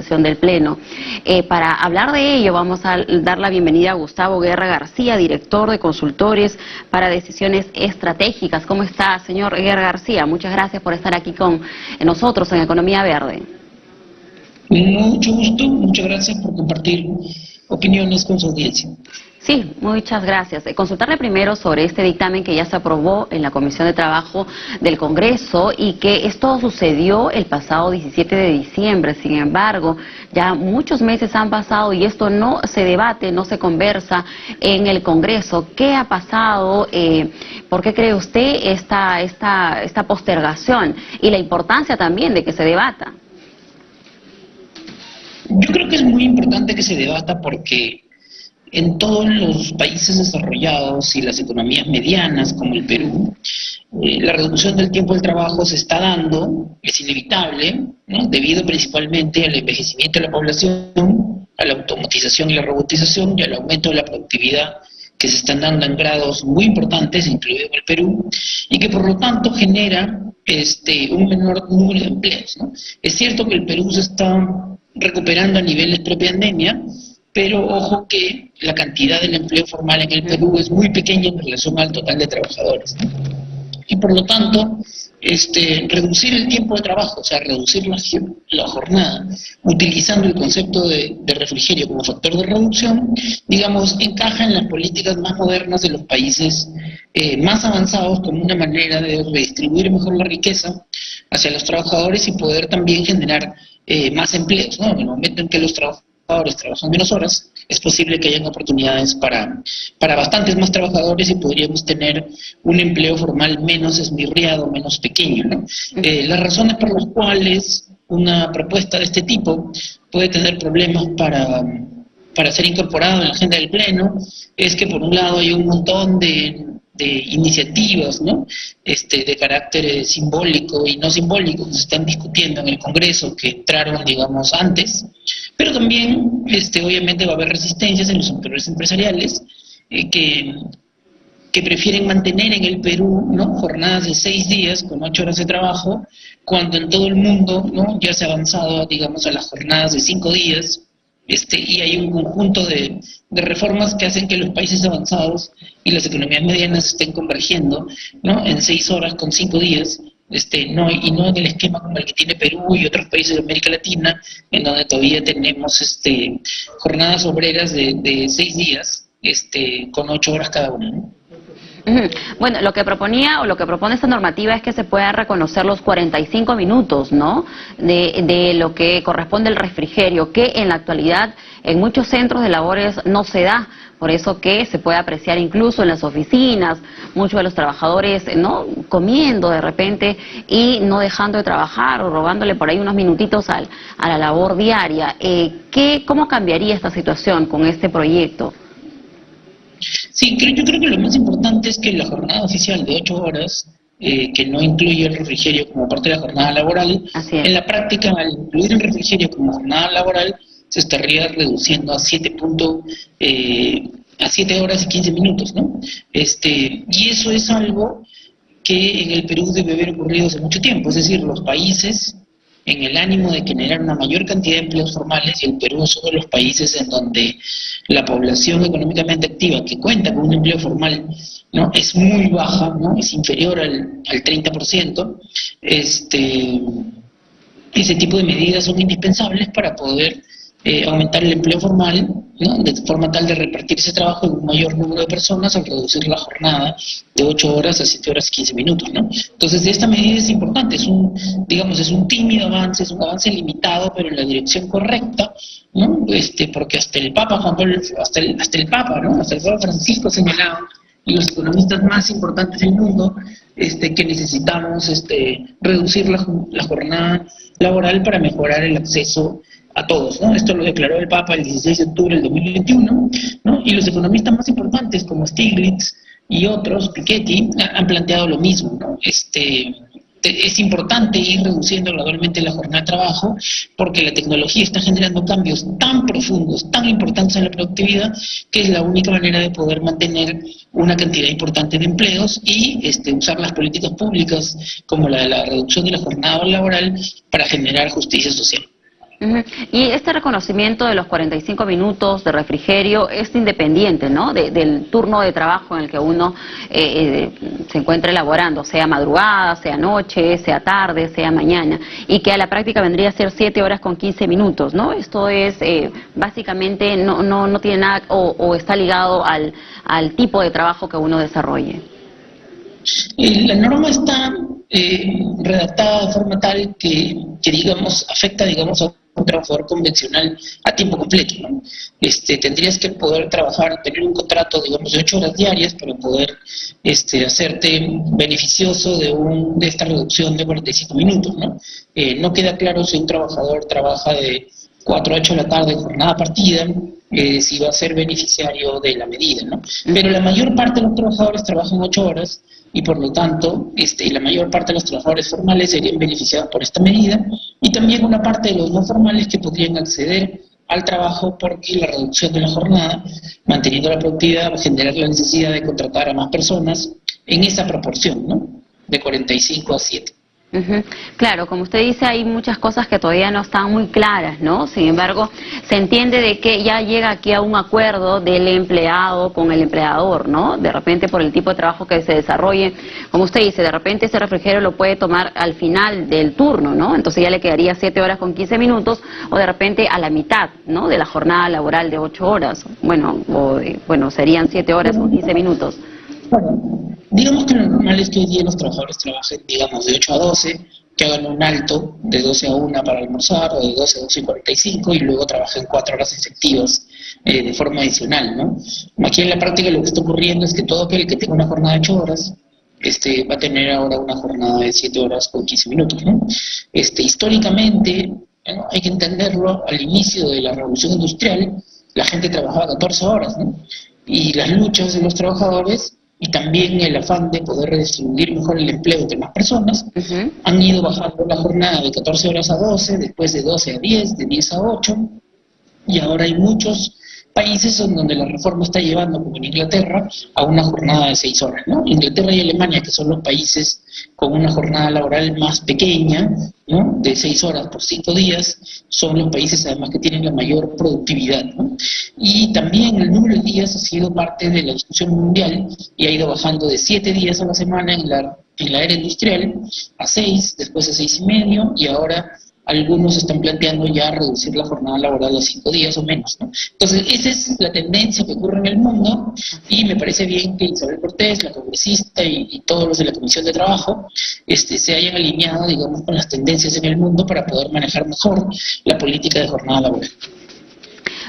sesión del Pleno. Para hablar de ello vamos a dar la bienvenida a Gustavo Guerra García, director de Consultores para Decisiones Estratégicas. ¿Cómo está, señor Guerra García? Muchas gracias por estar aquí con nosotros en Economía Verde. Mucho gusto, muchas gracias por compartir opiniones con su audiencia. Sí, muchas gracias. Consultarle primero sobre este dictamen que ya se aprobó en la Comisión de Trabajo del Congreso y que esto sucedió el pasado 17 de diciembre. Sin embargo, ya muchos meses han pasado y esto no se debate, no se conversa en el Congreso. ¿Qué ha pasado? ¿Por qué cree usted esta postergación y la importancia también de que se debata? Yo creo que es muy importante que se debata porque en todos los países desarrollados y las economías medianas como el Perú, la reducción del tiempo del trabajo se está dando, es inevitable, ¿no?, debido principalmente al envejecimiento de la población, a la automatización y la robotización y al aumento de la productividad que se están dando en grados muy importantes, incluido en el Perú, y que por lo tanto genera un menor número de empleos, ¿no? Es cierto que el Perú se está recuperando a niveles pre-pandemia, pero ojo que la cantidad del empleo formal en el Perú es muy pequeña en relación al total de trabajadores, ¿no? Y por lo tanto, reducir el tiempo de trabajo, o sea, reducir la jornada, utilizando el concepto de refrigerio como factor de reducción, digamos, encaja en las políticas más modernas de los países más avanzados como una manera de redistribuir mejor la riqueza hacia los trabajadores y poder también generar más empleos, ¿no? En el momento en que los trabajadores trabajan menos horas, es posible que hayan oportunidades para bastantes más trabajadores y podríamos tener un empleo formal menos esmirriado, menos pequeño, ¿no? Las razones por las cuales una propuesta de este tipo puede tener problemas para ser incorporado en la agenda del Pleno es que por un lado hay un montón de iniciativas, ¿no?, de carácter simbólico y no simbólico que se están discutiendo en el Congreso, que entraron, digamos, antes, pero también, obviamente va a haber resistencias en los sectores empresariales que prefieren mantener en el Perú, ¿no?, jornadas de 6 días con 8 horas de trabajo, cuando en todo el mundo, ¿no?, ya se ha avanzado, digamos, a las jornadas de 5 días, y hay un conjunto de reformas que hacen que los países avanzados y las economías medianas estén convergiendo, ¿no?, en 6 horas con 5 días, y no en el esquema como el que tiene Perú y otros países de América Latina, en donde todavía tenemos jornadas obreras de 6 días, con 8 horas cada una, ¿no? Bueno, lo que proponía o lo que propone esta normativa es que se puedan reconocer los 45 minutos, ¿no?, de lo que corresponde al refrigerio, que en la actualidad en muchos centros de labores no se da. Por eso que se puede apreciar incluso en las oficinas, muchos de los trabajadores, ¿no?, comiendo de repente y no dejando de trabajar o robándole por ahí unos minutitos a la labor diaria. ¿Cómo cambiaría esta situación con este proyecto? Sí, yo creo que lo más importante es que la jornada oficial de 8 horas, que no incluye el refrigerio como parte de la jornada laboral, en la práctica, al incluir el refrigerio como jornada laboral, se estaría reduciendo a 7 horas y 15 minutos, ¿no? Y eso es algo que en el Perú debe haber ocurrido hace mucho tiempo, es decir, los países, en el ánimo de generar una mayor cantidad de empleos formales, y el Perú es uno de los países en donde la población económicamente activa que cuenta con un empleo formal, ¿no?, es muy baja, ¿no?, es inferior al 30%, ese tipo de medidas son indispensables para poder aumentar el empleo formal, ¿no?, de forma tal de repartir ese trabajo en un mayor número de personas al reducir la jornada de 8 horas a 7 horas y 15 minutos, ¿no? Entonces, esta medida es importante, es un tímido avance, es un avance limitado, pero en la dirección correcta, ¿no?, porque hasta el Papa Juan Pablo, hasta el Papa, ¿no?, hasta el Papa Francisco señalaba, y los economistas más importantes del mundo, que necesitamos reducir la jornada laboral para mejorar el acceso a todos, ¿no? Esto lo declaró el Papa el 16 de octubre del 2021, ¿no? Y los economistas más importantes como Stiglitz y otros, Piketty, han planteado lo mismo, ¿no? Es importante ir reduciendo gradualmente la jornada de trabajo porque la tecnología está generando cambios tan profundos, tan importantes en la productividad, que es la única manera de poder mantener una cantidad importante de empleos y usar las políticas públicas como la de la reducción de la jornada laboral para generar justicia social. Ujú. Y este reconocimiento de los 45 minutos de refrigerio es independiente, ¿no? Del turno de trabajo en el que uno se encuentre elaborando, sea madrugada, sea noche, sea tarde, sea mañana, y que a la práctica vendría a ser 7 horas con 15 minutos, ¿no? Esto es básicamente no tiene nada o está ligado al tipo de trabajo que uno desarrolle. La norma está redactada de forma tal que digamos, afecta, digamos, a un trabajador convencional a tiempo completo, ¿no? Tendrías que poder trabajar, tener un contrato, digamos, de 8 horas diarias para poder hacerte beneficioso de esta reducción de 45 minutos, ¿no? No queda claro si un trabajador trabaja de 4 a 8 de la tarde, jornada partida, si va a ser beneficiario de la medida, ¿no? Pero la mayor parte de los trabajadores trabajan 8 horas y por lo tanto la mayor parte de los trabajadores formales serían beneficiados por esta medida y también una parte de los no formales que podrían acceder al trabajo porque la reducción de la jornada, manteniendo la productividad, va a generar la necesidad de contratar a más personas en esa proporción, ¿no? De 45 a 7. Ujú. Claro, como usted dice, hay muchas cosas que todavía no están muy claras, ¿no? Sin embargo, se entiende de que ya llega aquí a un acuerdo del empleado con el empleador, ¿no? De repente por el tipo de trabajo que se desarrolle, como usted dice, de repente ese refrigerio lo puede tomar al final del turno, ¿no? Entonces ya le quedaría 7 horas con 15 minutos o de repente a la mitad, ¿no? De la jornada laboral de 8 horas. Bueno, serían 7 horas con 15 minutos. Bueno, digamos que lo normal es que hoy día los trabajadores trabajen, digamos, de 8 a 12, que hagan un alto de 12 a 1 para almorzar, o de 12 a 12 y 45, y luego trabajen 4 horas efectivas de forma adicional, ¿no? Aquí en la práctica lo que está ocurriendo es que todo aquel que tenga una jornada de 8 horas, va a tener ahora una jornada de 7 horas con 15 minutos, ¿no? Históricamente, ¿no? Hay que entenderlo, al inicio de la revolución industrial, la gente trabajaba 14 horas, ¿no? Y las luchas de los trabajadores y también el afán de poder redistribuir mejor el empleo entre más personas, han ido bajando la jornada de 14 horas a 12, después de 12 a 10, de 10 a 8, y ahora hay muchos países en donde la reforma está llevando, como en Inglaterra, a una jornada de 6 horas, ¿no? Inglaterra y Alemania, que son los países con una jornada laboral más pequeña, ¿no? De 6 horas por 5 días, son los países además que tienen la mayor productividad, ¿no? Y también el número de días ha sido parte de la discusión mundial y ha ido bajando de 7 días a la semana en la era industrial a 6, después a 6,5 y ahora algunos están planteando ya reducir la jornada laboral a 5 días o menos, ¿no? Entonces, esa es la tendencia que ocurre en el mundo y me parece bien que Isabel Cortés, la congresista y todos los de la Comisión de Trabajo se hayan alineado, digamos, con las tendencias en el mundo para poder manejar mejor la política de jornada laboral.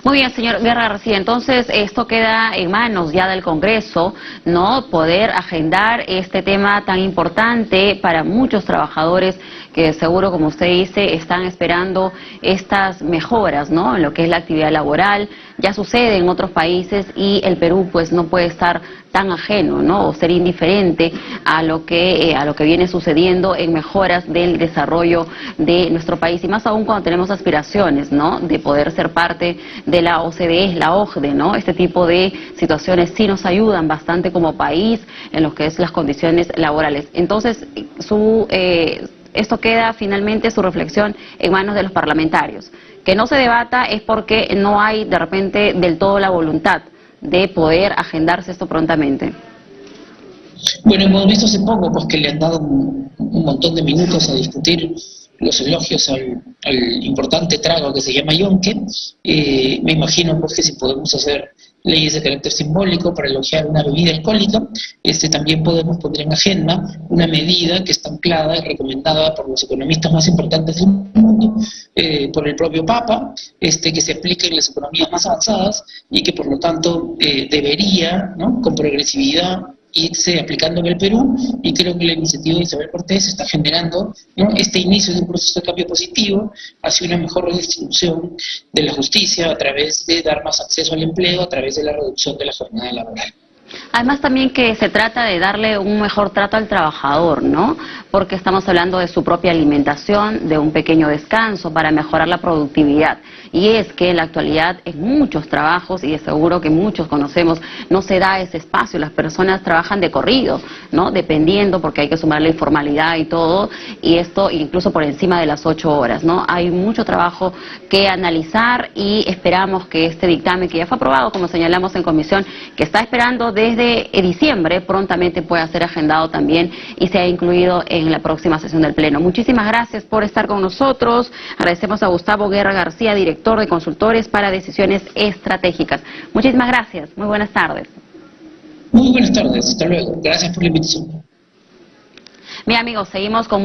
Muy bien, señor Guerra García, entonces esto queda en manos ya del Congreso, ¿no? Poder agendar este tema tan importante para muchos trabajadores que seguro, como usted dice, están esperando estas mejoras, ¿no? En lo que es la actividad laboral, ya sucede en otros países y el Perú pues no puede estar tan ajeno, ¿no? O ser indiferente a lo que viene sucediendo en mejoras del desarrollo de nuestro país y más aún cuando tenemos aspiraciones, ¿no? De poder ser parte de la OCDE, la OCDE, ¿no? Este tipo de situaciones sí nos ayudan bastante como país en lo que es las condiciones laborales. Entonces, esto queda finalmente su reflexión en manos de los parlamentarios. Que no se debata es porque no hay de repente del todo la voluntad de poder agendarse esto prontamente. Bueno, hemos visto hace poco pues que le han dado un montón de minutos a discutir los elogios al importante trago que se llama yonque. Me imagino pues que si podemos hacer leyes de carácter simbólico para elogiar una bebida alcohólica, también podemos poner en agenda una medida que está anclada y recomendada por los economistas más importantes del mundo, por el propio Papa, que se aplique en las economías más avanzadas y que por lo tanto debería, ¿no?, con progresividad irse aplicando en el Perú, y creo que la iniciativa de Isabel Cortés está generando, ¿no?, este inicio de un proceso de cambio positivo hacia una mejor redistribución de la justicia a través de dar más acceso al empleo, a través de la reducción de la jornada laboral. Además también que se trata de darle un mejor trato al trabajador, ¿no? Porque estamos hablando de su propia alimentación, de un pequeño descanso para mejorar la productividad. Y es que en la actualidad en muchos trabajos, y de seguro que muchos conocemos, no se da ese espacio. Las personas trabajan de corrido, ¿no? Dependiendo, porque hay que sumar la informalidad y todo, y esto incluso por encima de las 8 horas, ¿no? Hay mucho trabajo que analizar y esperamos que este dictamen, que ya fue aprobado, como señalamos en comisión, que está esperando desde diciembre, prontamente pueda ser agendado también y sea incluido en la próxima sesión del Pleno. Muchísimas gracias por estar con nosotros. Agradecemos a Gustavo Guerra García, director de Consultores para Decisiones Estratégicas. Muchísimas gracias. Muy buenas tardes. Muy buenas tardes. Hasta luego. Gracias por la invitación. Bien, amigos, seguimos con